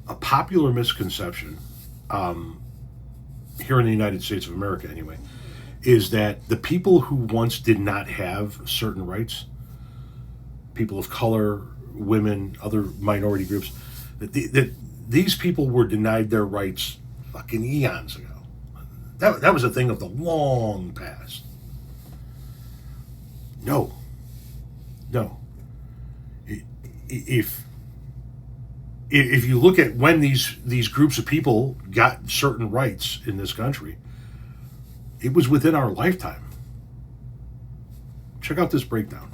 A popular misconception, here in the United States of America anyway, is that the people who once did not have certain rights, people of color, women, other minority groups, that these people were denied their rights fucking eons ago. That was a thing of the long past. No, no. If if you look at when these groups of people got certain rights in this country, it was within our lifetime. Check out this breakdown.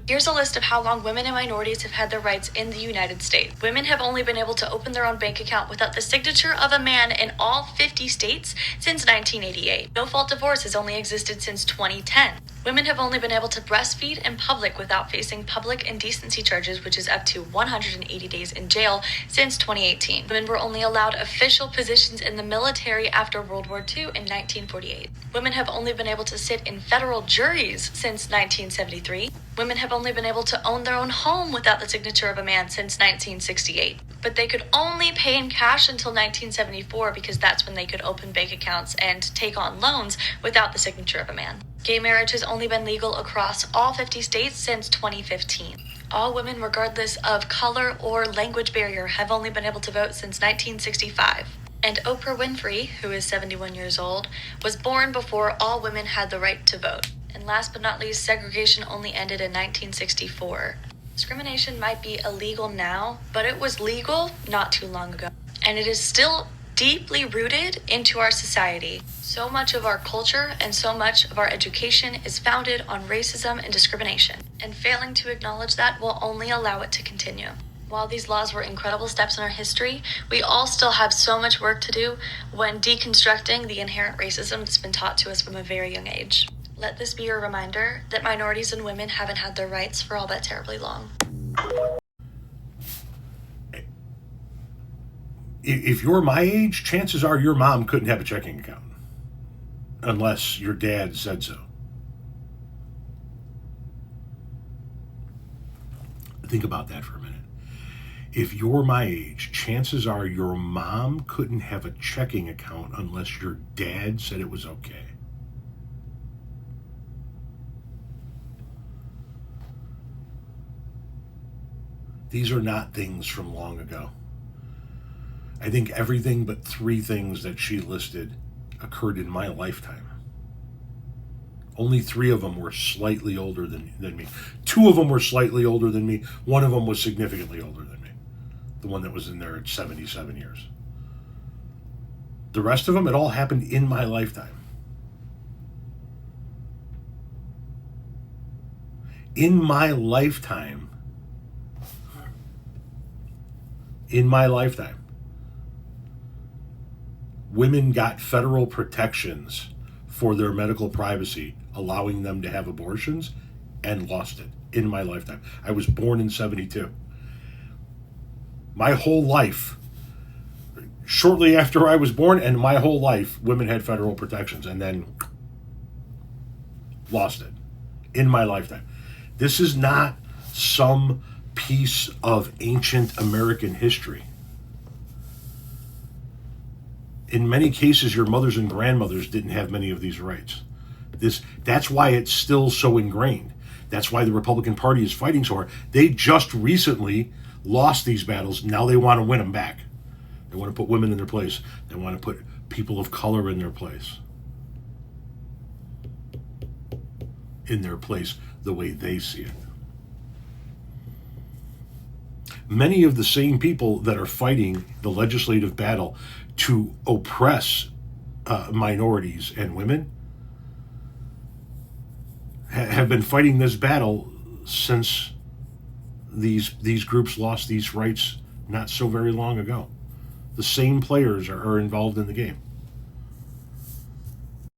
Here's a list of how long women and minorities have had their rights in the United States. Women have only been able to open their own bank account without the signature of a man in all 50 states since 1988. No-fault divorce has only existed since 2010. Women have only been able to breastfeed in public without facing public indecency charges, which is up to 180 days in jail, since 2018. Women were only allowed official positions in the military after World War II in 1948. Women have only been able to sit in federal juries since 1973. Women have only been able to own their own home without the signature of a man since 1968. But they could only pay in cash until 1974 because that's when they could open bank accounts and take on loans without the signature of a man. Gay marriage has only been legal across all 50 states since 2015. All women, regardless of color or language barrier, have only been able to vote since 1965. And Oprah Winfrey, who is 71 years old, was born before all women had the right to vote. And last but not least, segregation only ended in 1964. Discrimination might be illegal now, but it was legal not too long ago. And it is still deeply rooted into our society. So much of our culture and so much of our education is founded on racism and discrimination. And failing to acknowledge that will only allow it to continue. While these laws were incredible steps in our history, we all still have so much work to do when deconstructing the inherent racism that's been taught to us from a very young age. Let this be your reminder that minorities and women haven't had their rights for all that terribly long. If you're my age, chances are your mom couldn't have a checking account unless your dad said so. Think about that for a minute. If you're my age, chances are your mom couldn't have a checking account unless your dad said it was okay. These are not things from long ago. I think everything but 3 things that she listed occurred in my lifetime. Only 3 of them were slightly older than me. 2 of them were slightly older than me. 1 of them was significantly older than me. The one that was in there at 77 years. The rest of them, it all happened in my lifetime. In my lifetime, women got federal protections for their medical privacy, allowing them to have abortions, and lost it in my lifetime. I was born in 72. My whole life, shortly after I was born, and my whole life, women had federal protections and then lost it in my lifetime. This is not some piece of ancient American history. In many cases, your mothers and grandmothers didn't have many of these rights. That's why it's still so ingrained. That's why the Republican Party is fighting so hard. They just recently lost these battles. Now they want to win them back. They want to put women in their place. They want to put people of color in their place. In their place the way they see it. Many of the same people that are fighting the legislative battle to oppress minorities and women have been fighting this battle since these groups lost these rights not so very long ago. The same players are involved in the game.